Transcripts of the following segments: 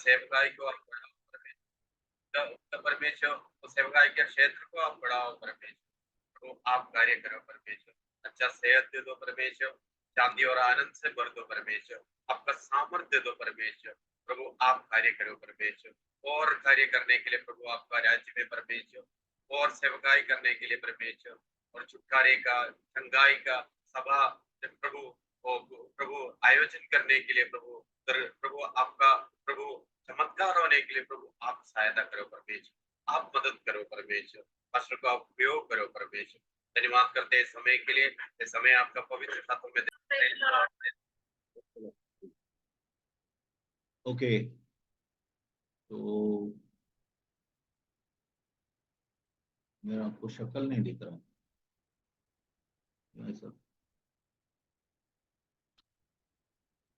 सेवकाई को आप बढ़ाओ परमेश्वर, परमेश्वर उस सेवकाई के क्षेत्र को आप बढ़ाओ परमेश्वर, तो आप कार्य करो परमेश्वर, अच्छा सेहत दे दो परमेश्वर, शांति और आनंद से भर दो परमेश्वर, आपका सामर्थ्य दे दो परमेश्वर, प्रभु आप कार्य करो परमेश्वर, और कार्य करने के लिए प्रभु आपका राज्य में परमेश्वर, और सेवकाई करने के लिए परमेश्वर, और छुटकारे का, चंगाई का सभा प्रभु, ओ प्रभु आयोजन करने के लिए प्रभु, प्रभु आपका प्रभु चमत्कार होने के लिए प्रभु आप सहायता करो परमेश्वर, आप मदद करो परमेश्वर, पास्टर को आप उपयोग करो परमेश्वर। धन्यवाद करते हैं समय के लिए, ये समय आपका पवित्र हाथों में ओके, तो मेरा आपको शक्ल नहीं दिख रहा ऐसा।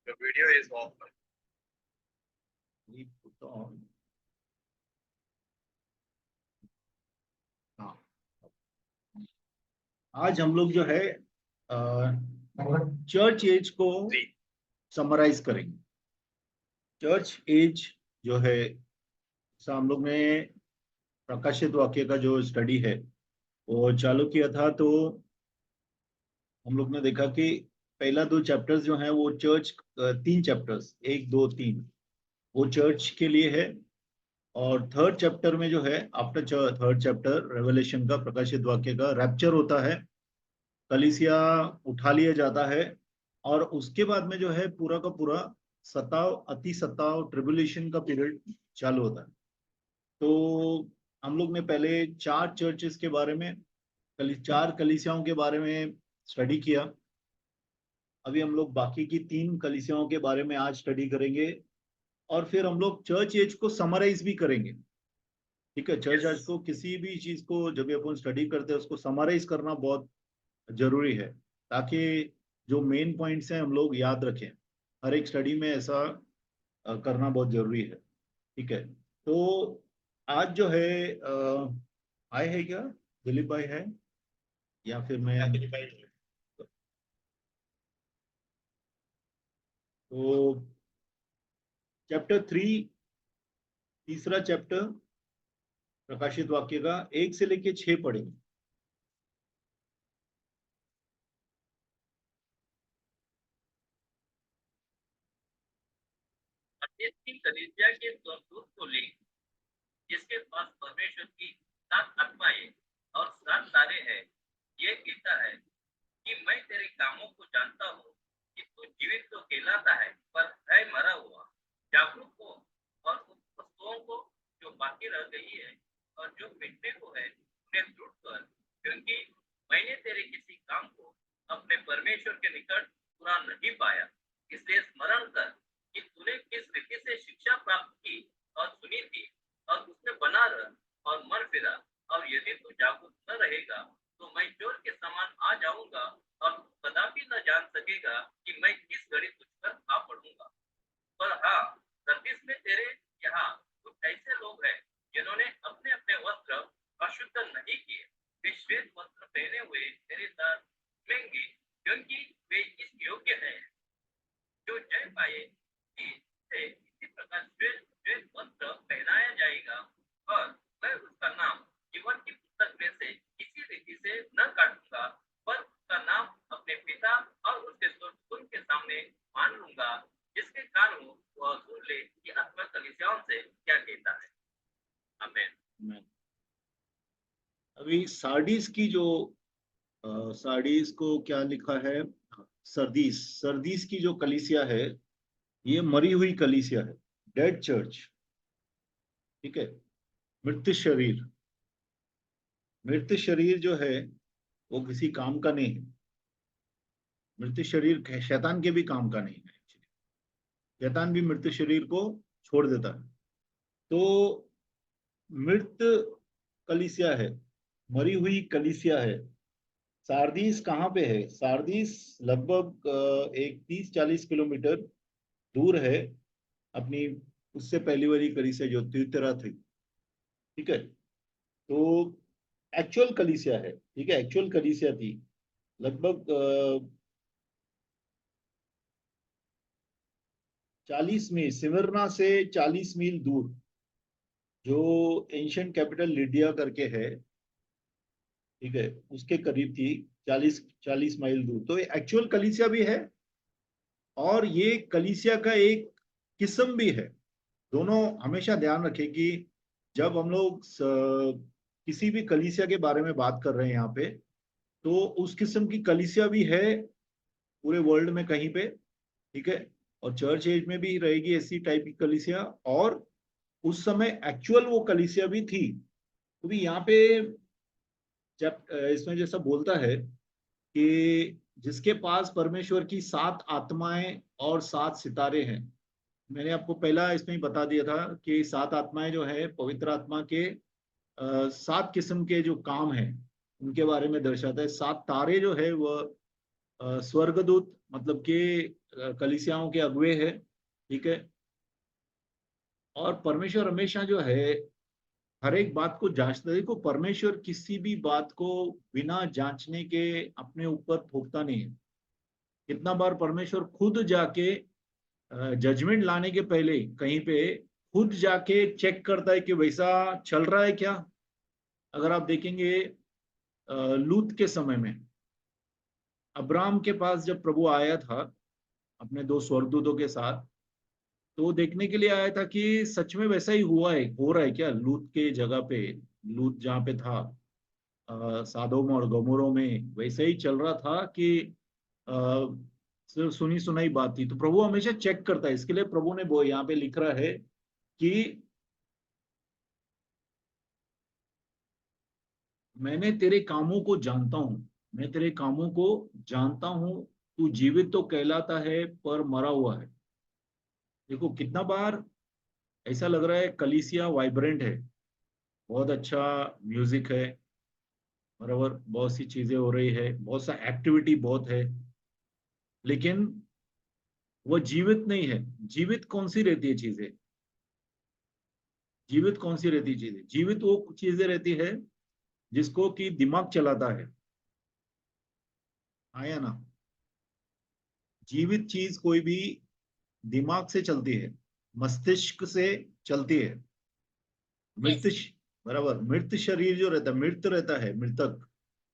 The video is off. हाँ, आज हम लोग जो है चर्च एज को समराइज करेंगे। चर्च एज जो है, हम लोग ने प्रकाशित वाक्य का जो स्टडी है वो चालू किया था, तो हम लोग ने देखा कि पहला 2 चैप्टर्स जो हैं वो चर्च, 3 चैप्टर्स 1 2 3 वो चर्च के लिए है, और थर्ड चैप्टर में जो है आफ्टर थर्ड चैप्टर रेवलेशन का, प्रकाशित वाक्य का रैप्चर होता है, कलीसिया उठा लिया जाता है, और उसके बाद में जो है पूरा का पूरा सताव, अति सताव, ट्रिबुलेशन का पीरियड चालू होता है। तो हम लोग ने पहले 4 चर्चेस के बारे में, 4 कलीसियाओं के बारे में स्टडी किया। अभी हम लोग बाकी की 3 कलीसियाओं के बारे में आज स्टडी करेंगे, और फिर हम लोग चर्च एज को समराइज भी करेंगे। ठीक है, चर्च एज को, किसी भी चीज को जब अपन स्टडी करते हैं उसको समराइज करना बहुत जरूरी है, ताकि जो मेन पॉइंट्स हैं हम लोग याद रखें। हर एक स्टडी में ऐसा करना बहुत जरूरी है। ठीक है, तो आज जो है आए है क्या, दिलीप भाई है या फिर मैं? तो चैप्टर 3, तीसरा चैप्टर प्रकाशित वाक्य का 1 से लेके 6 पढ़ेंगे। कलीसिया के स्वर्गदूत को ले, जिसके पास परमेश्वर की 7 आत्माएं और 7 तारे हैं, ये कहता है कि मैं तेरे कामों को जानता हूँ कि तू जीवित तो कहलाता है पर है मरा हुआ। जागरूक हो और उन वस्तुओं को जो बाकी रह गई है और जो मिटने को है उन्हें ढूंढ कर, क्योंकि मैंने तेरे किसी काम को अपने परमेश्वर के निकट पूरा नहीं पाया। इसलिए स्मरण कर कि तूने किस रीति से शिक्षा प्राप्त की और सुनी थी, और उसमें बना रह और मन फिरा। और यदि तू जागरूक न रहेगा तो मैं चोर के समान आ जाऊंगा और कदापि न जान सकेगा कि मैं किस घड़ी तुझ पर आ पड़ूंगा। पर हाँ, सर्दिस में तेरे यहाँ कुछ ऐसे लोग हैं जिन्होंने अपने अपने वस्त्र अशुद्ध नहीं किए। वे श्वेत वस्त्र पहने हुए तेरे साथ घूमेंगे, क्योंकि वे इस योग्य हैं। जो जय पाए से इसी प्रकार श्वेत वस्त्र पहनाया जाएगा, और मैं उसका नाम जीवन की पुस्तक में से इसी रीति से न काटूंगा, पर उसका नाम अपने पिता और उसके स्वर्गदूतों के सामने मान लूंगा। जिसके कान हो वह सुन ले कि आत्मा कलीसियाओं से क्या कहता है। आमीन। अभी सार्डिस की जो सार्डिस को क्या लिखा है, सरदीस, सरदीस की जो कलीसिया है ये मरी हुई कलीसिया है, डेड चर्च। ठीक है, मृत शरीर, मृत शरीर जो है वो किसी काम का नहीं है। मृत शरीर शैतान के भी काम का नहीं है। शैतान भी मृत शरीर को छोड़ देता है। तो मृत कलीसिया है, मरी हुई कलीसिया है। सारदीस कहाँ पे है? सारदीस लगभग एक 30-40 किलोमीटर दूर है अपनी उससे पहली वाली कलीसिया जो त्युतिरा थी। ठीक है, तो एक्चुअल कलीसिया है। ठीक है, एक्चुअल कलीसिया थी लगभग 40 मील, सिमरना से 40 मील दूर जो एंशियंट कैपिटल लिडिया करके है, ठीक है, उसके करीब थी, 40 माइल दूर। तो एक्चुअल कलीसिया भी है और ये कलीसिया का एक किस्म भी है। दोनों हमेशा ध्यान रखें कि जब हम लोग किसी भी कलीसिया के बारे में बात कर रहे हैं यहाँ पे, तो उस किस्म की कलीसिया भी है पूरे वर्ल्ड में कहीं पे, ठीक है। और चर्च एज में भी रहेगी ऐसी टाइप की कलीसिया, और उस समय एक्चुअल वो कलीसिया भी थी। तो भी यहाँ पे जब इसमें जैसा बोलता है कि जिसके पास परमेश्वर की 7 आत्माएं और 7 सितारे हैं। मैंने आपको पहला इसमें ही बता दिया था कि 7 आत्माएं जो है पवित्र आत्मा के 7 किस्म के जो काम हैं उनके बारे में दर्शाता है। 7 तारे जो है वह स्वर्गदूत, मतलब कि कलीसियाओं के अगुए है, ठीक है। और परमेश्वर हमेशा जो है हर एक बात को जांचता है। देखो, परमेश्वर किसी भी बात को बिना जांचने के अपने ऊपर थोपता नहीं है। कितना बार परमेश्वर खुद जाके जजमेंट लाने के पहले कहीं पे खुद जाके चेक करता है कि वैसा चल रहा है क्या। अगर आप देखेंगे लूत के समय में अब्राम के पास जब प्रभु आया था अपने 2 स्वर्गदूतों के साथ, तो वो देखने के लिए आया था कि सच में वैसा ही हुआ है, हो रहा है क्या लूत के जगह पे। लूत जहाँ पे था सादोम और गमोरों में वैसे ही चल रहा था कि अ, सिर्फ सुनी सुनाई बात थी। तो प्रभु हमेशा चेक करता है, इसके लिए प्रभु ने वो यहाँ पे लिख रहा है कि मैंने तेरे कामों को जानता हूं, मैं तेरे कामों को जानता हूं, तू जीवित तो कहलाता है पर मरा हुआ है। देखो कितना बार ऐसा लग रहा है कलीसिया वाइब्रेंट है, बहुत अच्छा म्यूजिक है, बराबर, बहुत सी चीजें हो रही है, बहुत सा एक्टिविटी बहुत है, लेकिन वो जीवित नहीं है। जीवित कौन सी रहती है चीजें? जीवित कौन सी रहती है चीजें? जीवित वो चीजें रहती है जिसको कि दिमाग चलाता है। आया ना? जीवित चीज कोई भी दिमाग से चलती है, मस्तिष्क से चलती है। मृत, बराबर, मृत शरीर जो रहता है, मृत रहता है, मृतक,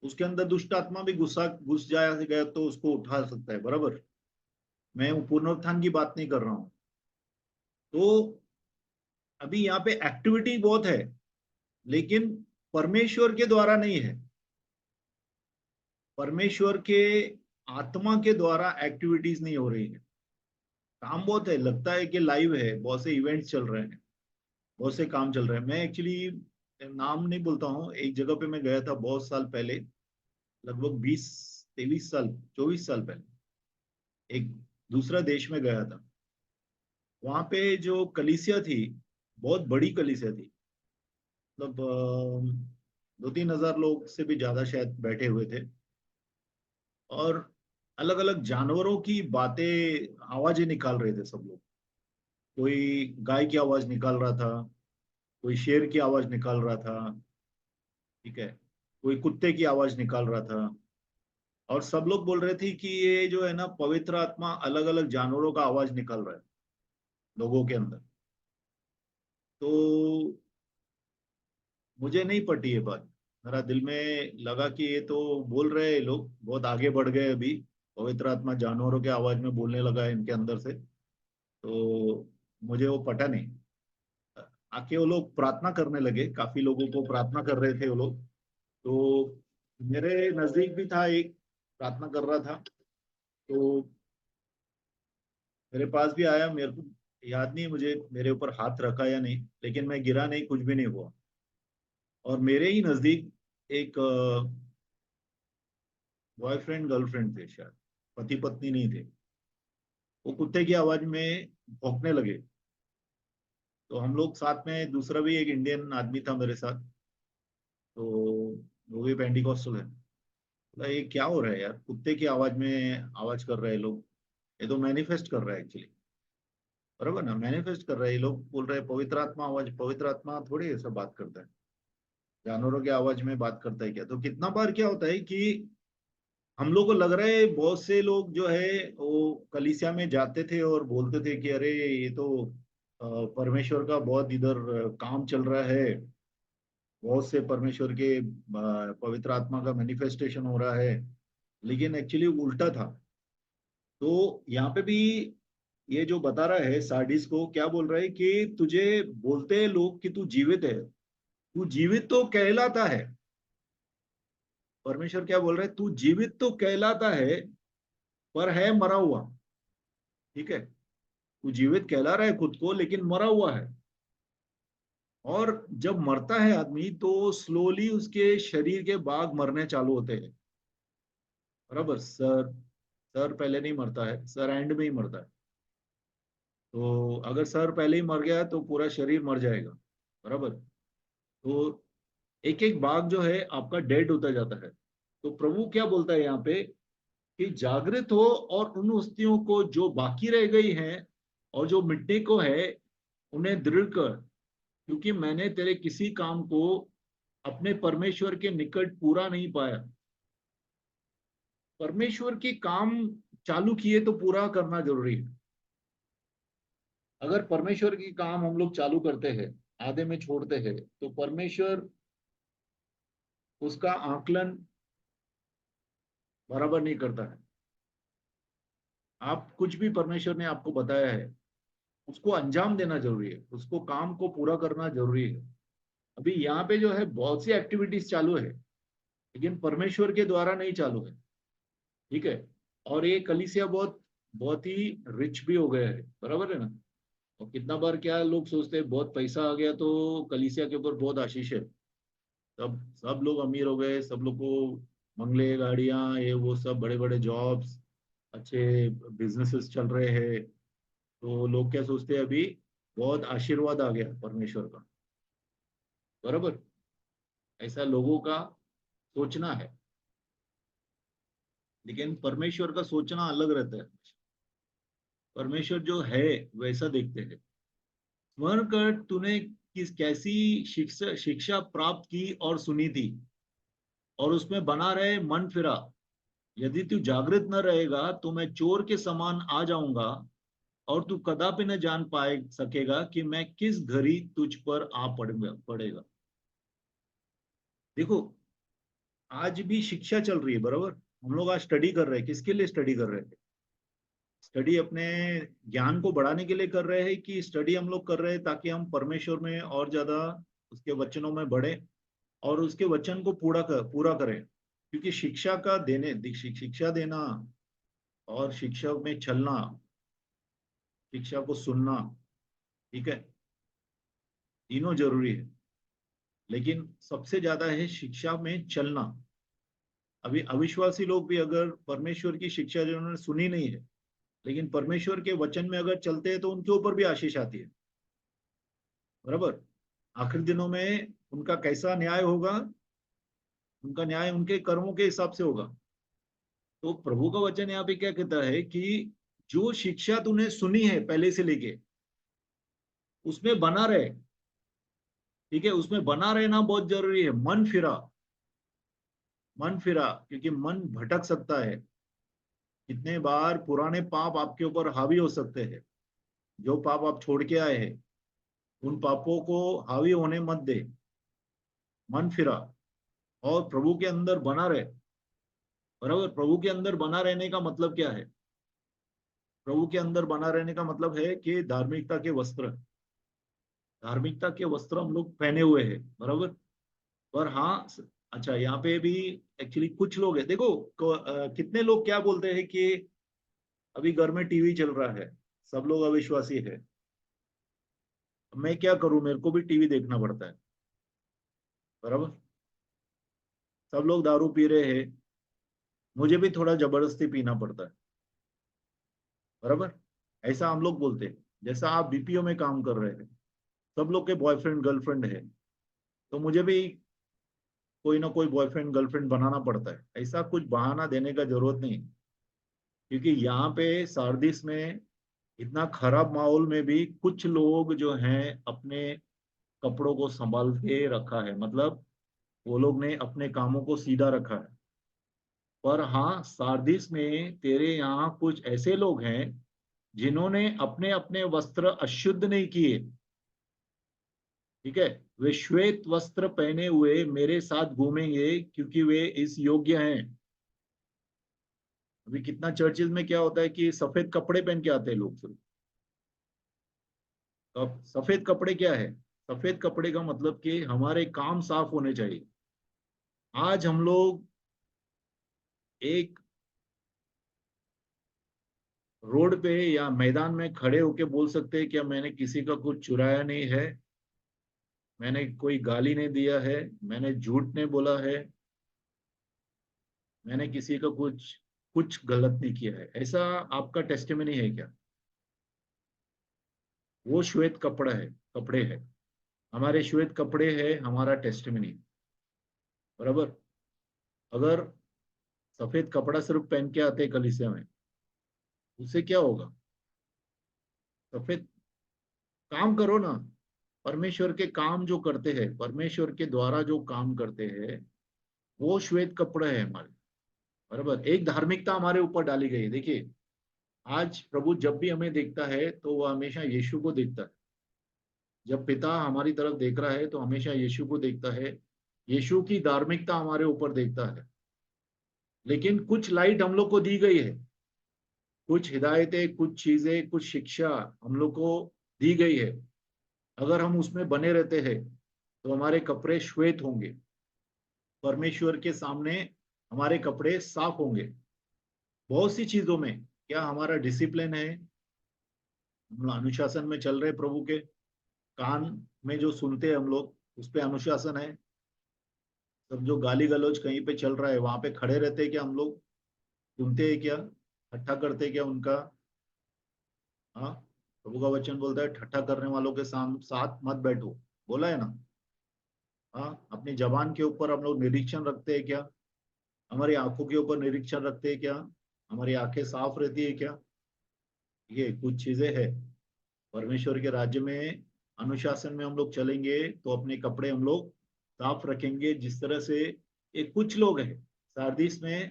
उसके अंदर दुष्ट आत्मा भी घुस जाया गया तो उसको उठा सकता है, बराबर। मैं पुनरुत्थान की बात नहीं कर रहा हूं। तो अभी यहाँ पे एक्टिविटी बहुत है, लेकिन परमेश्वर के द्वारा नहीं है। परमेश्वर के आत्मा के द्वारा एक्टिविटीज नहीं हो रही है। काम बहुत है, लगता है कि लाइव है, बहुत से इवेंट्स चल रहे हैं, बहुत से काम चल रहे हैं। मैं एक्चुअली नाम नहीं बोलता हूँ, एक जगह पे मैं गया था बहुत साल पहले, लगभग 20 23 साल 24 साल पहले, एक दूसरा देश में गया था। वहां पे जो कलीसिया थी, बहुत बड़ी कलीसिया थी, मतलब 2-3 हजार लोग से भी ज्यादा शायद बैठे हुए थे। और अलग अलग जानवरों की बातें, आवाजें निकाल रहे थे सब लोग। कोई गाय की आवाज निकाल रहा था, कोई शेर की आवाज निकाल रहा था, ठीक है, कोई कुत्ते की आवाज निकाल रहा था। और सब लोग बोल रहे थे कि ये जो है ना पवित्र आत्मा अलग अलग जानवरों का आवाज निकाल रहा है लोगों के अंदर। तो मुझे नहीं पटी ये बात, मेरा दिल में लगा कि ये तो बोल रहे हैं लोग, बहुत आगे बढ़ गए अभी, पवित्र आत्मा जानवरों के आवाज में बोलने लगा है इनके अंदर से। तो मुझे वो पटा नहीं। आके वो लोग प्रार्थना करने लगे, काफी लोगों को प्रार्थना कर रहे थे वो लोग। तो मेरे नजदीक भी था एक, प्रार्थना कर रहा था, तो मेरे पास भी आया। मेरे को याद नहीं मुझे मेरे ऊपर हाथ रखा या नहीं, लेकिन मैं गिरा नहीं, कुछ भी नहीं हुआ। और मेरे ही नजदीक एक बॉयफ्रेंड गर्लफ्रेंड थे शायद, पति पत्नी नहीं थे। वो कुत्ते की आवाज में भौंकने लगे। तो हम लोग साथ में, दूसरा भी एक इंडियन आदमी था मेरे साथ, तो वो भी पेंटिकॉस्टल है। बोला, ये क्या हो रहा है यार, कुत्ते की आवाज में आवाज कर रहे हैं लोग, ये तो मैनिफेस्ट कर रहा है एक्चुअली, बराबर ना, मैनिफेस्ट कर रहे हैं। ये लोग बोल रहे हैं पवित्र आत्मा आवाज, पवित्र आत्मा थोड़ी ऐसा बात करता है, जानवरों की आवाज में बात करता है क्या? तो कितना बार क्या होता है कि हम लोग को लग रहा है बहुत से लोग जो है वो कलीसिया में जाते थे और बोलते थे कि अरे ये तो परमेश्वर का बहुत इधर काम चल रहा है, बहुत से परमेश्वर के पवित्र आत्मा का मैनिफेस्टेशन हो रहा है। लेकिन एक्चुअली उल्टा था। तो यहाँ पे भी ये जो बता रहा है सार्डिस को, क्या बोल रहा है कि तुझे बोलते हैं लोग कि तू जीवित है, तू जीवित तो कहलाता है। परमेश्वर क्या बोल रहा है, तू जीवित तो कहलाता है पर है मरा हुआ। ठीक है, तू जीवित कहला रहा है खुद को लेकिन मरा हुआ है। और जब मरता है आदमी तो स्लोली उसके शरीर के भाग मरने चालू होते हैं। बराबर, सर सर पहले नहीं मरता है, सर एंड में ही मरता है। तो अगर सर पहले ही मर गया तो पूरा शरीर मर जाएगा। बराबर। तो एक एक भाग जो है आपका डेड होता जाता है। तो प्रभु क्या बोलता है यहाँ पे कि जागृत हो और उन हस्तियों को जो बाकी रह गई हैं और जो मिटने को है उन्हें दृढ़ कर, क्योंकि मैंने तेरे किसी काम को अपने परमेश्वर के निकट पूरा नहीं पाया। परमेश्वर के काम चालू किए तो पूरा करना जरूरी है। अगर परमेश्वर की काम हम लोग चालू करते हैं, आधे में छोड़ते हैं, तो परमेश्वर उसका आकलन बराबर नहीं करता है। आप कुछ भी परमेश्वर ने आपको बताया है उसको अंजाम देना जरूरी है, उसको काम को पूरा करना जरूरी है। अभी यहाँ पे जो है बहुत सी एक्टिविटीज चालू है लेकिन परमेश्वर के द्वारा नहीं चालू है। ठीक है। और ये कलीसिया बहुत बहुत ही रिच भी हो गया है। बराबर है ना। और कितना बार क्या लोग सोचते हैं बहुत पैसा आ गया तो कलीसिया के ऊपर बहुत आशीष है, सब सब लोग अमीर हो गए, सब लोग को बंगले गाड़ियां ये वो सब बड़े बड़े जॉब्स, अच्छे बिजनेसेस चल रहे हैं। तो लोग क्या सोचते हैं अभी बहुत आशीर्वाद आ गया परमेश्वर का। बराबर। ऐसा लोगों का सोचना है, लेकिन परमेश्वर का सोचना अलग रहता है। परमेश्वर जो है वैसा देखते हैं। स्मरण कर तूने किस कैसी शिक्षा शिक्षा प्राप्त की और सुनी थी, और उसमें बना रहे मन फिरा। यदि तू जागृत न रहेगा तो मैं चोर के समान आ जाऊंगा और तू कदापि न जान पाए सकेगा कि मैं किस घड़ी तुझ पर आ पड़ेगा। देखो, आज भी शिक्षा चल रही है। बराबर। हम लोग आज स्टडी कर रहे हैं, किसके लिए स्टडी कर रहे हैं? स्टडी अपने ज्ञान को बढ़ाने के लिए कर रहे हैं कि स्टडी हम लोग कर रहे हैं ताकि हम परमेश्वर में और ज्यादा उसके वचनों में बढ़े और उसके वचन को पूरा करें। क्योंकि शिक्षा का देने शिक्षा देना और शिक्षा में चलना, शिक्षा को सुनना, ठीक है, तीनों जरूरी है। लेकिन सबसे ज्यादा है शिक्षा में चलना। अभी अविश्वासी लोग भी अगर परमेश्वर की शिक्षा जो उन्होंने सुनी नहीं है लेकिन परमेश्वर के वचन में अगर चलते हैं तो उनके ऊपर भी आशीष आती है। बराबर। आखिरी दिनों में उनका कैसा न्याय होगा? उनका न्याय उनके कर्मों के हिसाब से होगा। तो प्रभु का वचन यहाँ पे क्या कहता है कि जो शिक्षा तूने सुनी है पहले से लेके उसमें बना रहे। ठीक है, उसमें बना रहना बहुत जरूरी है। मन फिरा, मन फिरा, क्योंकि मन भटक सकता है। कितने बार पुराने पाप आपके ऊपर हावी हो सकते हैं। जो पाप आप छोड़ के आए हैं उन पापों को हावी होने मत दे। मन फिरा और प्रभु के अंदर बना रहे। बराबर। प्रभु के अंदर बना रहने का मतलब क्या है? प्रभु के अंदर बना रहने का मतलब है कि धार्मिकता के वस्त्र, धार्मिकता के वस्त्र हम लोग पहने हुए हैं। बराबर। पर हाँ, अच्छा यहाँ पे भी एक्चुअली कुछ लोग हैं। देखो कितने लोग क्या बोलते हैं कि अभी घर में टीवी चल रहा है, सब लोग अविश्वासी है, मैं क्या करूं, मेरे को भी टीवी देखना पड़ता है। बराबर। सब लोग दारू पी रहे हैं, मुझे भी थोड़ा जबरदस्ती पीना पड़ता है। बराबर। ऐसा हम लोग बोलते हैं। जैसा आप बीपीओ में काम कर रहे हैं, सब लोग के बॉयफ्रेंड गर्लफ्रेंड है, तो मुझे भी कोई ना कोई बॉयफ्रेंड गर्लफ्रेंड बनाना पड़ता है। ऐसा कुछ बहाना देने का जरूरत नहीं। क्योंकि यहाँ पे सार्दिस में इतना खराब माहौल में भी कुछ लोग जो हैं अपने कपड़ों को संभाल के रखा है। मतलब वो लोग ने अपने कामों को सीधा रखा है। पर हाँ, सार्दिस में तेरे यहाँ कुछ ऐसे लोग हैं जिन्होंने अपने अपने वस्त्र अशुद्ध नहीं किए, ठीक है। वे श्वेत वस्त्र पहने हुए मेरे साथ घूमेंगे क्योंकि वे इस योग्य हैं। अभी कितना चर्चिल में क्या होता है कि सफेद कपड़े पहन के आते हैं लोग सिर्फ। अब सफेद कपड़े क्या है? सफेद कपड़े का मतलब कि हमारे काम साफ होने चाहिए। आज हम लोग एक रोड पे या मैदान में खड़े होके बोल सकते हैं क्या मैंने किसी का कुछ चुराया नहीं है, मैंने कोई गाली नहीं दिया है, मैंने झूठ नहीं बोला है, मैंने किसी का कुछ कुछ गलत नहीं किया है, ऐसा आपका टेस्टिमनी है क्या? वो श्वेत कपड़ा है, कपड़े है, हमारे श्वेत कपड़े है हमारा टेस्टिमनी, बराबर। अगर सफेद कपड़ा सिर्फ पहन के आते कलीसिया में, उससे क्या होगा? सफेद काम करो ना, परमेश्वर के काम जो करते हैं, परमेश्वर के द्वारा जो काम करते हैं, वो श्वेत कपड़े है हमारे, बराबर। एक धार्मिकता हमारे ऊपर डाली गई है। देखिए, आज प्रभु जब भी हमें देखता है तो वह हमेशा यीशु को देखता है। जब पिता हमारी तरफ देख रहा है तो हमेशा यीशु को देखता है, यीशु की धार्मिकता हमारे ऊपर देखता है। लेकिन कुछ लाइट हम लोग को दी गई है, कुछ हिदायतें, कुछ चीजें, कुछ शिक्षा हम लोग को दी गई है। अगर हम उसमें बने रहते हैं तो हमारे कपड़े श्वेत होंगे, परमेश्वर के सामने हमारे कपड़े साफ होंगे। बहुत सी चीजों में क्या हमारा डिसिप्लिन है, हम अनुशासन में चल रहे प्रभु के, कान में जो सुनते हैं हम लोग उस पे अनुशासन है। सब जो गाली गलौज कहीं पे चल रहा है वहां पे खड़े रहते हैं क्या हम लोग? सुनते हैं क्या? ठट्ठा करते हैं क्या उनका? हाँ, प्रभु का वचन बोलता है ठट्ठा करने वालों के साथ मत बैठो, बोला है ना। हाँ, अपनी जबान के ऊपर हम लोग निरीक्षण रखते हैं क्या? हमारी आंखों के ऊपर निरीक्षण रखते हैं क्या? हमारी आंखें साफ रहती है क्या? ये कुछ चीजें है। परमेश्वर के राज्य में अनुशासन में हम लोग चलेंगे तो अपने कपड़े हम लोग साफ रखेंगे। जिस तरह से ये कुछ लोग हैं सारदीस में,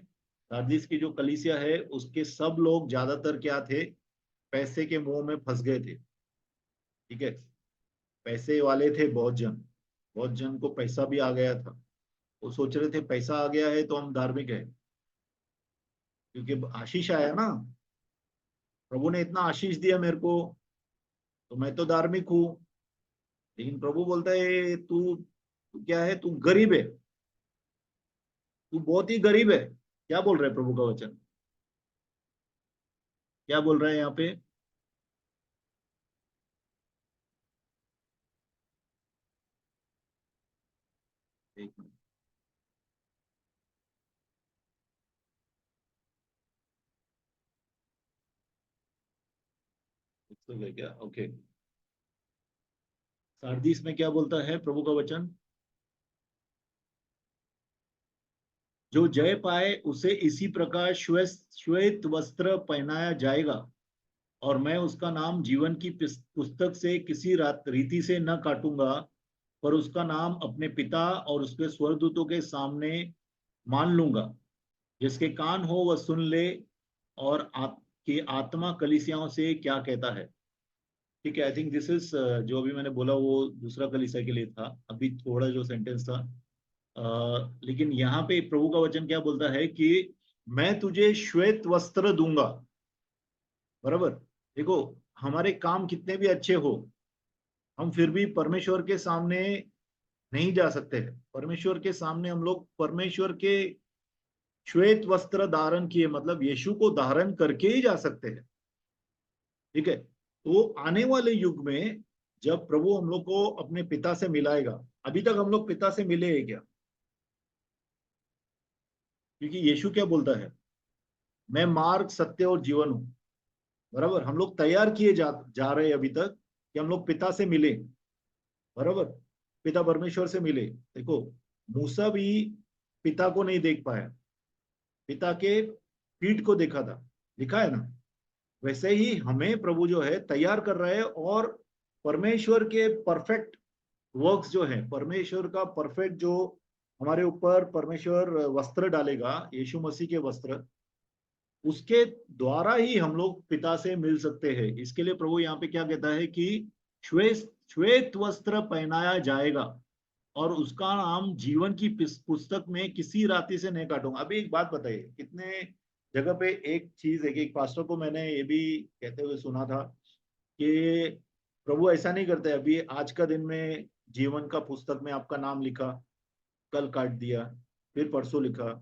सारदीस की जो कलीसिया है उसके सब लोग ज्यादातर क्या थे? पैसे के मोह में फंस गए थे, ठीक है। पैसे वाले थे बहुत जन, बहुत जन को पैसा भी आ गया था। वो सोच रहे थे पैसा आ गया है तो हम धार्मिक है, क्योंकि आशीष आया ना, प्रभु ने इतना आशीष दिया मेरे को तो मैं तो धार्मिक हूँ। लेकिन प्रभु बोलता है तू क्या है? तू गरीब है, तू बहुत ही गरीब है। क्या बोल रहा है प्रभु का वचन? क्या बोल रहा है यहाँ पे? एक मिनट, तो क्या? ओके, सारदीस में क्या बोलता है प्रभु का वचन? जो जय पाए उसे इसी प्रकार श्वेत श्वेत वस्त्र पहनाया जाएगा, और मैं उसका नाम जीवन की पुस्तक से किसी रीति से न काटूंगा, पर उसका नाम अपने पिता और उसके स्वर्गदूतों के सामने मान लूंगा। जिसके कान हो वह सुन ले, और आपकी आत्मा कलीसियाओं से क्या कहता है। ठीक है, आई थिंक दिस इज जो अभी मैंने बोला वो दूसरा कलीसिया के लिए था, अभी थोड़ा जो सेंटेंस था। लेकिन यहाँ पे प्रभु का वचन क्या बोलता है कि मैं तुझे श्वेत वस्त्र दूंगा, बराबर। देखो, हमारे काम कितने भी अच्छे हो, हम फिर भी परमेश्वर के सामने नहीं जा सकते हैं। परमेश्वर के सामने हम लोग परमेश्वर के श्वेत वस्त्र धारण किए, मतलब यीशु को धारण करके ही जा सकते हैं, ठीक है। तो आने वाले युग में जब प्रभु हम लोग को अपने पिता से मिलाएगा, अभी तक हम लोग पिता से मिले हैं क्या? क्योंकि यीशु क्या बोलता है? मैं मार्ग, सत्य और जीवन हूं, बराबर। हम लोग तैयार किए जा रहे हैं अभी तक कि हम लोग पिता से मिले, बराबर। पिता परमेश्वर से मिले। देखो, मूसा भी पिता को नहीं देख पाया, पिता के पीठ को देखा था, लिखा है ना। वैसे ही हमें प्रभु जो है तैयार कर रहा है, और परमेश्वर के परफेक्ट वर्क्स जो है, परमेश्वर का परफेक्ट जो हमारे ऊपर परमेश्वर वस्त्र डालेगा, यीशु मसीह के वस्त्र, उसके द्वारा ही हम लोग पिता से मिल सकते हैं। इसके लिए प्रभु यहाँ पे क्या कहता है कि श्वेत श्वेत वस्त्र पहनाया जाएगा और उसका नाम जीवन की पुस्तक में किसी राति से नहीं काटूंगा। अभी एक बात बताइए, कितने जगह पे एक चीज है कि एक पास्टर को मैंने ये भी कहते हुए सुना था कि प्रभु ऐसा नहीं करते, अभी आज का दिन में जीवन का पुस्तक में आपका नाम लिखा, कल काट दिया, फिर परसों लिखा,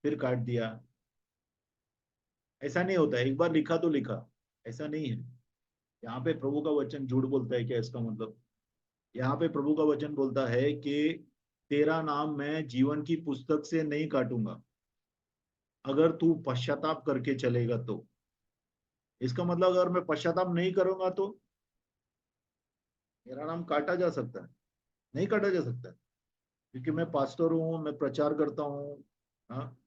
फिर काट दिया। ऐसा नहीं होता है, एक बार लिखा तो लिखा, ऐसा नहीं है। यहाँ पे प्रभु का वचन झूठ बोलता है क्या? इसका मतलब यहाँ पे प्रभु का वचन बोलता है कि तेरा नाम मैं जीवन की पुस्तक से नहीं काटूंगा अगर तू पश्चाताप करके चलेगा तो। इसका मतलब अगर मैं पश्चाताप नहीं करूंगा तो मेरा नाम काटा जा सकता है? नहीं काटा जा सकता है, क्योंकि मैं पास्टर हूँ, मैं प्रचार करता हूँ, हाँ,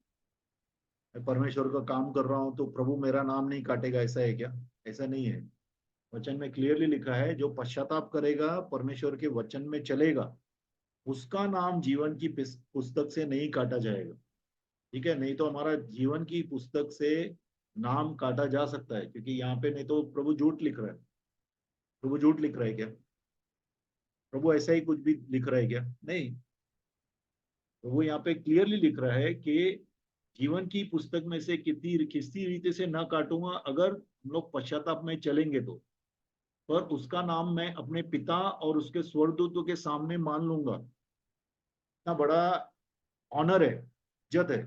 मैं परमेश्वर का काम कर रहा हूँ, तो प्रभु मेरा नाम नहीं काटेगा, ऐसा है क्या? ऐसा नहीं है। वचन में क्लियरली लिखा है, जो पश्चाताप करेगा, परमेश्वर के वचन में चलेगा, उसका नाम जीवन की पुस्तक से नहीं काटा जाएगा। ठीक है? नहीं तो हमारा जीवन की पुस्तक से नाम काटा जा सकता है, क्योंकि यहाँ पे नहीं तो प्रभु झूठ लिख रहा है। प्रभु झूठ लिख रहा है क्या? प्रभु ऐसा ही कुछ भी लिख रहा है क्या? नहीं। प्रभु यहाँ पे क्लियरली लिख रहा है कि जीवन की पुस्तक में से किसी रीति से ना काटूंगा अगर हम लोग पश्चाताप में चलेंगे तो, पर उसका नाम मैं अपने पिता और उसके स्वर्गदूतों के सामने मान लूंगा। इतना बड़ा ऑनर है, इज्जत है,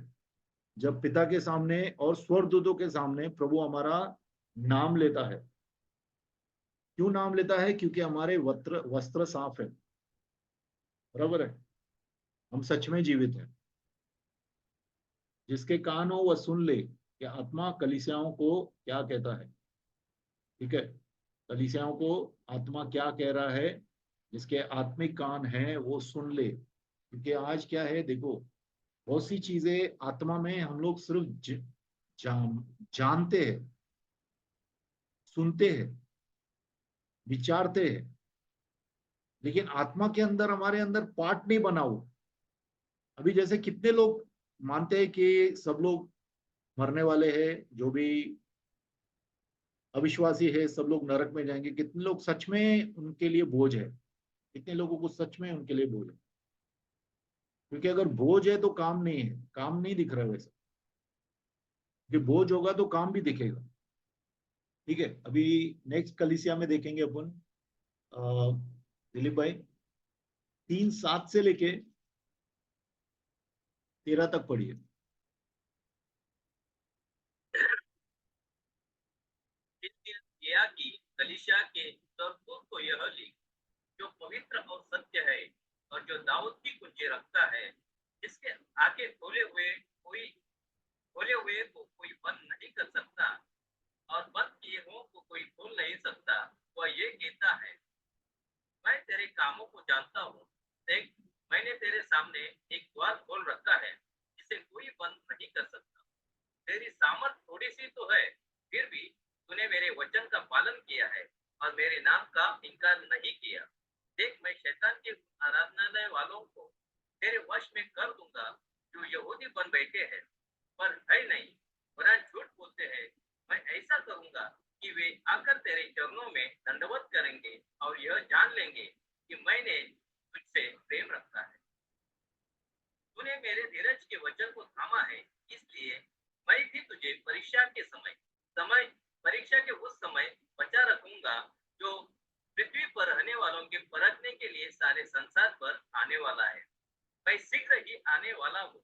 जब पिता के सामने और स्वर्गदूतों के सामने प्रभु हमारा नाम लेता है। क्यों नाम लेता है? क्योंकि हमारे वस्त्र वस्त्र साफ है। बराबर है? हम सच में जीवित हैं। जिसके कान हो वह सुन ले कि आत्मा कलीसियाओं को क्या कहता है। ठीक है? कलीसियाओं को आत्मा क्या कह रहा है, जिसके आत्मिक कान है वो सुन ले। क्योंकि आज क्या है, देखो, बहुत सी चीजें आत्मा में हम लोग सिर्फ जानते हैं, सुनते हैं, विचारते हैं, लेकिन आत्मा के अंदर, हमारे अंदर पार्ट नहीं बना हुआ। अभी जैसे कितने लोग मानते हैं कि सब लोग मरने वाले हैं, जो भी अविश्वासी है सब लोग नरक में जाएंगे। कितने लोग सच में उनके लिए बोझ है? कितने लोगों को सच में उनके लिए बोझ है? क्योंकि अगर बोझ है तो काम नहीं है, काम नहीं दिख रहा है वैसा। क्योंकि बोझ होगा तो काम भी दिखेगा। ठीक है? अभी नेक्स्ट कलीसिया में देखेंगे अपन, दिलीप भाई, 3:7 से लेके 13 तक पढ़िए। किया कि कलीसिया के स्वर्गदूत को यह लिख, जो पवित्र और सत्य है और जो दाऊद की कुंजी रखता है, जिसके आगे खोले हुए को कोई बंद नहीं कर सकता और बंद किए हुओं को कोई खोल नहीं सकता। वह ये कहता है, मैं तेरे कामों को जानता हूँ। देख, मैंने तेरे सामने एक द्वार खोल रखा है जिसे कोई बंद नहीं कर सकता। तेरी सामर्थ थोड़ी सी तो है, फिर भी तूने मेरे वचन का पालन किया है और मेरे नाम का इनकार नहीं किया। देख, मैं शैतान के आराधनालय वालों को तेरे वश में कर दूंगा, जो यहूदी बन बैठे हैं पर है नहीं, वरन झूठ बोलते हैं। मैं ऐसा करूंगा कि वे आकर तेरे चरणों में दंडवत करेंगे और यह जान लेंगे कि मैंने तुझसे प्रेम रखा है। तूने मेरे धीरज के वचन को थामा है, इसलिए मैं भी तुझे परीक्षा के उस समय बचा रखूंगा जो पृथ्वी पर रहने वालों के परखने के लिए सारे संसार पर आने वाला है। मैं शीघ्र ही आने वाला हूँ।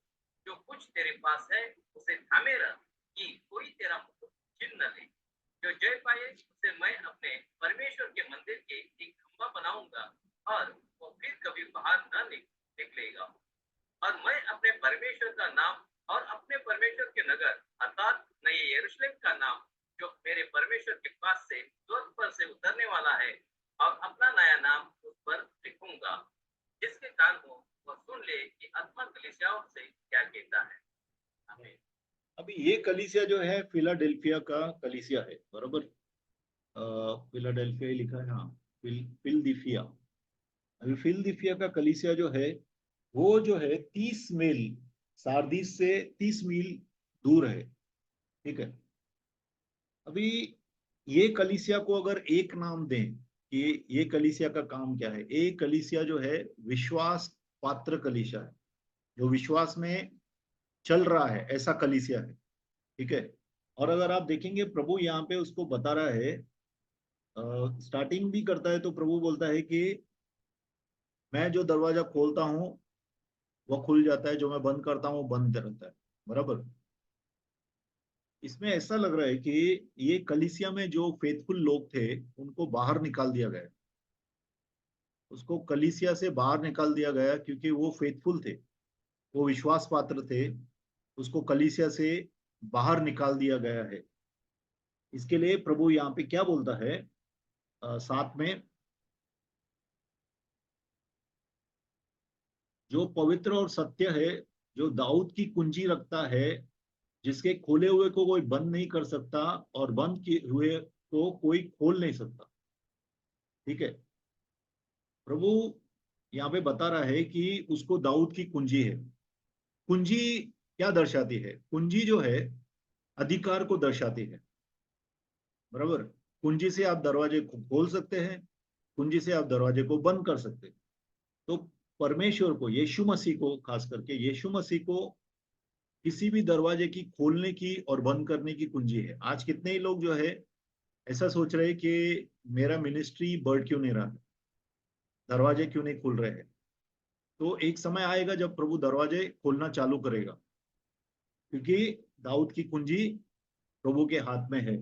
जो कुछ तेरे पास है उसे थामे रह, कि कोई तेरा मुख छीन न ले। जो जय पाए उसे मैं अपने परमेश्वर के मंदिर के एक खंभा बनाऊंगा और वो फिर कभी बाहर न निकलेगा। और मैं अपने परमेश्वर का नाम और अपने परमेश्वर के नगर अर्थात नए यरूशलेम का नाम, जो मेरे परमेश्वर के पास से स्वर्ग पर से उतरने वाला है, और अपना नया नाम उस पर लिखूंगा। जिसके कान हो वह सुन ले कि आत्मा कलीसियाओं से क्या कहता है। आमीन। अभी ये कलीसिया जो है फिलाडेल्फिया का कलीसिया है, बराबर? फिलाडेल्फिया ही लिखा है, हाँ, फिलदिफिया। अभी फिलदिफिया का कलीसिया जो है वो जो है 30 मील, सारदीस से 30 मील दूर है। ठीक है। अभी ये कलीसिया को अगर एक नाम दें कि ये कलीसिया का काम क्या है, ये कलीसिया जो है विश्वास पात्र कलीसिया है, जो विश्वास में चल रहा है, ऐसा कलीसिया है। ठीक है। और अगर आप देखेंगे प्रभु यहाँ पे उसको बता रहा है, स्टार्टिंग भी करता है तो प्रभु बोलता है कि मैं जो दरवाजा खोलता हूँ वो खुल जाता है, जो मैं बंद करता हूँ वो बंद रहता है। बराबर। इसमें ऐसा लग रहा है कि ये कलीसिया में जो फेथफुल लोग थे उनको बाहर निकाल दिया गया, उसको कलीसिया से बाहर निकाल दिया गया क्योंकि वो फेथफुल थे, वो विश्वास पात्र थे। उसको कलीसिया से बाहर निकाल दिया गया है। इसके लिए प्रभु यहाँ पे क्या बोलता है, साथ में, जो पवित्र और सत्य है, जो दाऊद की कुंजी रखता है, जिसके खोले हुए को कोई बंद नहीं कर सकता और बंद किए हुए को कोई खोल नहीं सकता। ठीक है। प्रभु यहाँ पे बता रहा है कि उसको दाऊद की कुंजी है। कुंजी क्या दर्शाती है? कुंजी जो है अधिकार को दर्शाती है। बराबर। कुंजी से आप दरवाजे को खोल सकते हैं, कुंजी से आप दरवाजे को बंद कर सकते हैं। तो परमेश्वर को, यीशु मसीह को, खास करके यीशु मसीह को किसी भी दरवाजे की खोलने की और बंद करने की कुंजी है। आज कितने ही लोग जो है ऐसा सोच रहे हैं कि मेरा मिनिस्ट्री बढ़ क्यों नहीं रहा है, दरवाजे क्यों नहीं खुल रहे हैं। तो एक समय आएगा जब प्रभु दरवाजे खोलना चालू करेगा, क्योंकि दाऊद की कुंजी प्रभु के हाथ में है।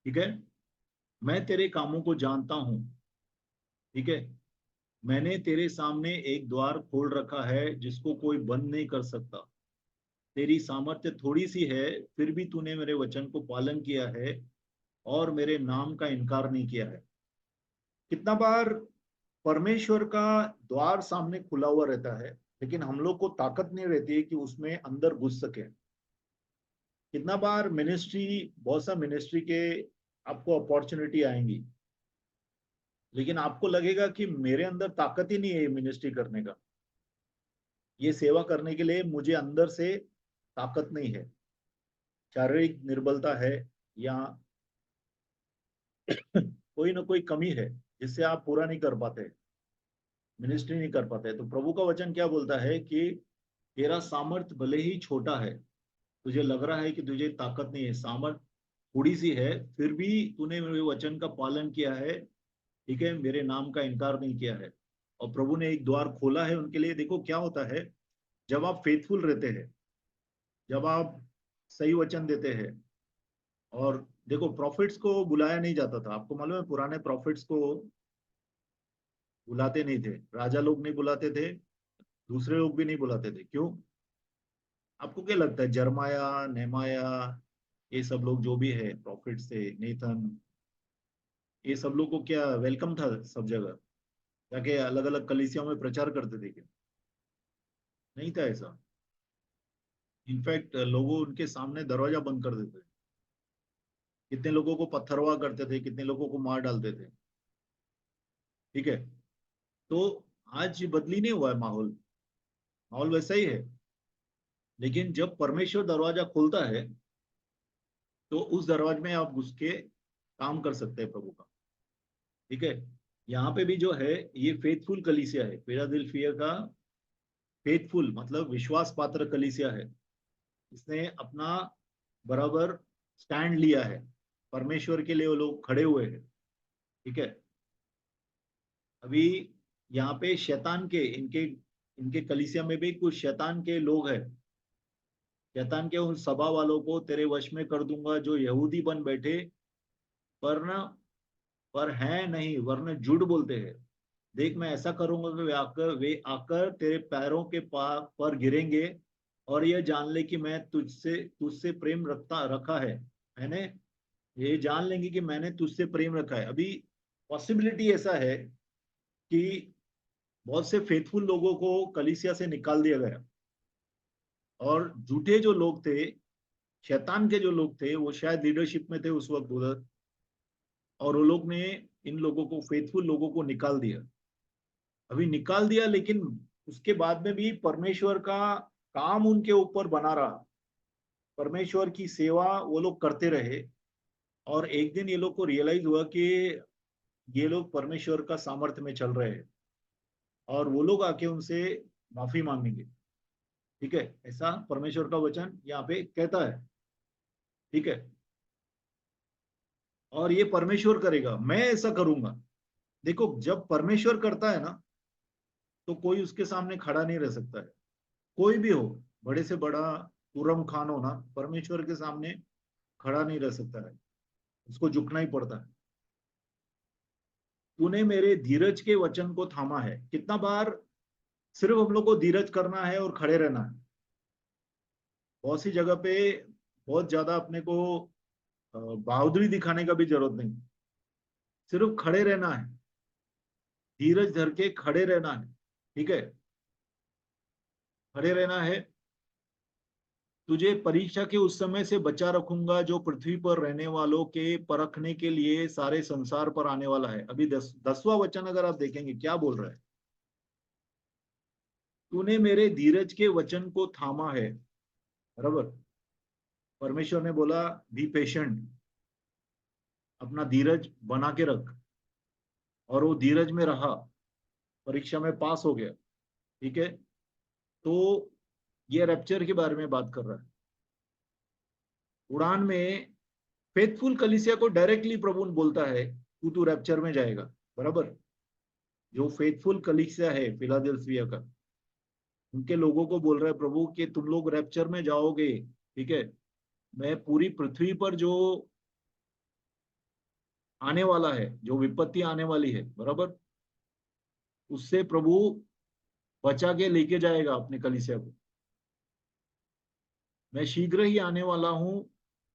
ठीक है। मैं तेरे कामों को जानता हूं। ठीक है। मैंने तेरे सामने एक द्वार खोल रखा है जिसको कोई बंद नहीं कर सकता। तेरी सामर्थ्य थोड़ी सी है, फिर भी तूने मेरे वचन को पालन किया है और मेरे नाम का इनकार नहीं किया है। कितना बार परमेश्वर का द्वार सामने खुला हुआ रहता है, लेकिन हम लोग को ताकत नहीं रहती है कि उसमें अंदर घुस सके। कितना बार मिनिस्ट्री, बहुत सा मिनिस्ट्री के आपको अपॉर्चुनिटी आएंगी, लेकिन आपको लगेगा कि मेरे अंदर ताकत ही नहीं है मिनिस्ट्री करने का, ये सेवा करने के लिए मुझे अंदर से ताकत नहीं है, शारीरिक निर्बलता है, या कोई ना कोई कमी है जिससे आप पूरा नहीं कर पाते, मिनिस्ट्री नहीं कर पाते। तो प्रभु का वचन क्या बोलता है कि तेरा सामर्थ भले ही छोटा है, तुझे लग रहा है कि तुझे ताकत नहीं है, सामर्थ थोड़ी सी है, फिर भी तूने मेरे वचन का पालन किया है। ठीक है। मेरे नाम का इनकार नहीं किया है, और प्रभु ने एक द्वार खोला है उनके लिए। देखो क्या होता है, जब आप फेथफुल रहते हैं, जब आप सही वचन देते हैं, और देखो प्रॉफिट्स को बुलाया नहीं जाता था, आपको मालूम है पुराने प्रॉफिट्स को बुलाते नहीं थे, राजा लोग नहीं बुलाते थे, दूसरे लोग भी नहीं बुलाते थे। क्यों? आपको क्या लगता है, जरमाया, नेमाया, ये सब लोग जो भी है प्रॉफिट्स थे, नेथन, ये सब लोग को क्या वेलकम था सब जगह जाके अलग अलग कलीसियाओं में प्रचार करते थे क्या? नहीं था ऐसा। इनफैक्ट लोगों उनके सामने दरवाजा बंद कर देते थे, कितने लोगों को पत्थरवा करते थे, कितने लोगों को मार डालते थे। ठीक है। तो आज बदली नहीं हुआ है माहौल, माहौल वैसा ही है। लेकिन जब परमेश्वर दरवाजा खोलता है तो उस दरवाजे में आप घुस के काम कर सकते हैं प्रभु का। ठीक है। यहाँ पे भी जो है ये फेथफुल कलीसिया है, फिलाडेल्फिया का फेथफुल मतलब विश्वास पात्र कलीसिया है। इसने अपना बराबर स्टैंड लिया है, परमेश्वर के लिए वो लोग खड़े हुए हैं। ठीक है। अभी यहाँ पे शैतान के, इनके इनके कलीसिया में भी कुछ शैतान के लोग हैं। शैतान के उन सभा वालों को तेरे वश में कर दूंगा जो यहूदी बन बैठे पर ना, पर है नहीं, वरना झूठ बोलते हैं। देख मैं ऐसा करूंगा कि वे आकर तेरे पैरों के पर गिरेंगे और यह जान ले कि मैं तुझसे तुझसे प्रेम रखा है। मैंने, ये जान लेंगे कि मैंने तुझसे प्रेम रखा है। अभी पॉसिबिलिटी ऐसा है कि बहुत से फेथफुल लोगों को कलीसिया से निकाल दिया गया, और झूठे जो लोग थे, शैतान के जो लोग थे, वो शायद लीडरशिप में थे उस वक्त उधर, और वो लोग ने इन लोगों को, फेथफुल लोगों को निकाल दिया। अभी निकाल दिया, लेकिन उसके बाद में भी परमेश्वर का काम उनके ऊपर बना रहा, परमेश्वर की सेवा वो लोग करते रहे। और एक दिन ये लोग को रियलाइज हुआ कि ये लोग परमेश्वर का सामर्थ्य में चल रहे हैं, और वो लोग आके उनसे माफी मांगेंगे। ठीक है, ऐसा परमेश्वर का वचन यहाँ पे कहता है। ठीक है, और ये परमेश्वर करेगा, मैं ऐसा करूंगा। देखो, जब परमेश्वर करता है ना, तो कोई उसके सामने खड़ा नहीं रह सकता है। कोई भी हो, बड़े से बड़ा तुरम खान हो ना, परमेश्वर के सामने खड़ा नहीं रह सकता है, उसको झुकना ही पड़ता है। तूने मेरे धीरज के वचन को थामा है। कितना बार सिर्फ हम लोग को धीरज करना है और खड़े रहना है। बहुत सी जगह पे बहुत ज्यादा अपने को बहादुरी दिखाने का भी जरूरत नहीं, सिर्फ खड़े रहना है, धीरज धर के खड़े रहना है। ठीक है, खड़े रहना है। तुझे परीक्षा के उस समय से बचा रखूंगा जो पृथ्वी पर रहने वालों के परखने के लिए सारे संसार पर आने वाला है। अभी 10वां वचन अगर आप देखेंगे क्या बोल रहा है, तूने मेरे धीरज के वचन को थामा है। बराबर, परमेश्वर ने बोला बी पेशेंट, अपना धीरज बना के रख, और वो धीरज में रहा, परीक्षा में पास हो गया। ठीक है, तो ये रैप्चर के बारे में बात कर रहा है। उड़ान में फेथफुल कलीसिया को डायरेक्टली प्रभु बोलता है तू रैप्चर में जाएगा। बराबर, जो फेथफुल कलीसिया है फिलाडेल्फिया का, उनके लोगों को बोल रहा है प्रभु कि तुम लोग रैप्चर में जाओगे। ठीक है, मैं पूरी पृथ्वी पर जो आने वाला है, जो विपत्ति आने वाली है, बराबर, उससे प्रभु बचा के लेके जाएगा अपने कलीसिया को। मैं शीघ्र ही आने वाला हूं,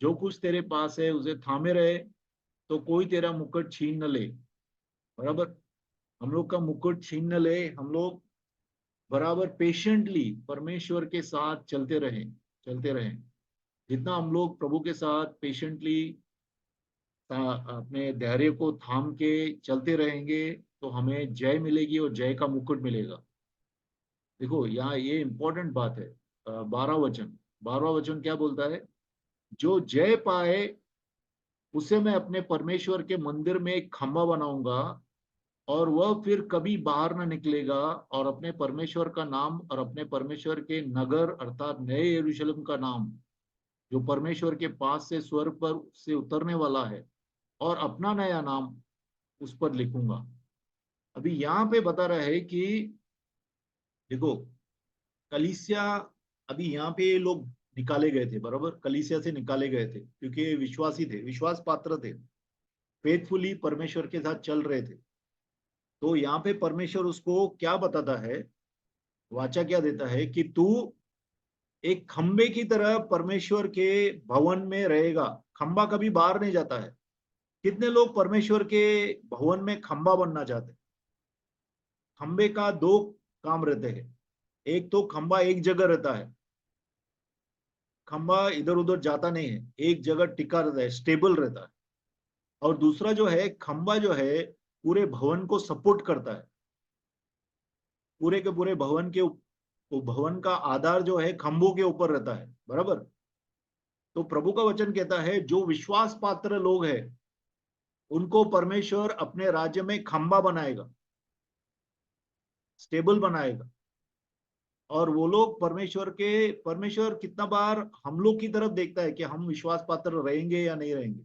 जो कुछ तेरे पास है उसे थामे रहे, तो कोई तेरा मुकुट छीन न ले। बराबर, हम लोग का मुकुट छीन न ले। हम लोग बराबर पेशेंटली परमेश्वर के साथ चलते रहें, चलते रहें। जितना हम लोग प्रभु के साथ पेशेंटली अपने धैर्य को थाम के चलते रहेंगे, तो हमें जय मिलेगी और जय का मुकुट मिलेगा। देखो यहाँ ये इंपॉर्टेंट बात है। 12वां वचन क्या बोलता है, जो जय पाए उसे मैं अपने परमेश्वर के मंदिर में एक खंभा बनाऊंगा, और वह फिर कभी बाहर न निकलेगा, और अपने परमेश्वर का नाम और अपने परमेश्वर के नगर अर्थात नए यरूशलेम का नाम, जो परमेश्वर के पास से स्वर्ग पर से उतरने वाला है, और अपना नया नाम उस पर लिखूंगा। अभी यहाँ पे बता रहा है कि देखो, कलीसिया, अभी यहाँ पे ये लोग निकाले गए थे, बराबर, कलीसिया से निकाले गए थे क्योंकि ये विश्वासी थे, विश्वास पात्र थे, फेथफुली परमेश्वर के साथ चल रहे थे। तो यहाँ पे परमेश्वर उसको क्या बताता है, वाचा क्या देता है कि तू एक खंबे की तरह परमेश्वर के भवन में रहेगा। खंबा कभी बाहर नहीं जाता है। कितने लोग परमेश्वर के भवन में खंबा बनना चाहते हैं? खंबे का दो काम रहते हैं। एक तो खंबा एक जगह रहता है, खंबा इधर उधर जाता नहीं है, एक जगह टिका रहता है, स्टेबल रहता है। और दूसरा जो है, खंबा जो है पूरे भवन को सपोर्ट करता है, पूरे के पूरे भवन के तो भवन का आधार जो है खंभों के ऊपर रहता है। बराबर, तो प्रभु का वचन कहता है जो विश्वास पात्र लोग हैं उनको परमेश्वर अपने राज्य में खंबा बनाएगा, स्टेबल बनाएगा। और वो लोग परमेश्वर कितना बार हम लोग की तरफ देखता है कि हम विश्वास पात्र रहेंगे या नहीं रहेंगे।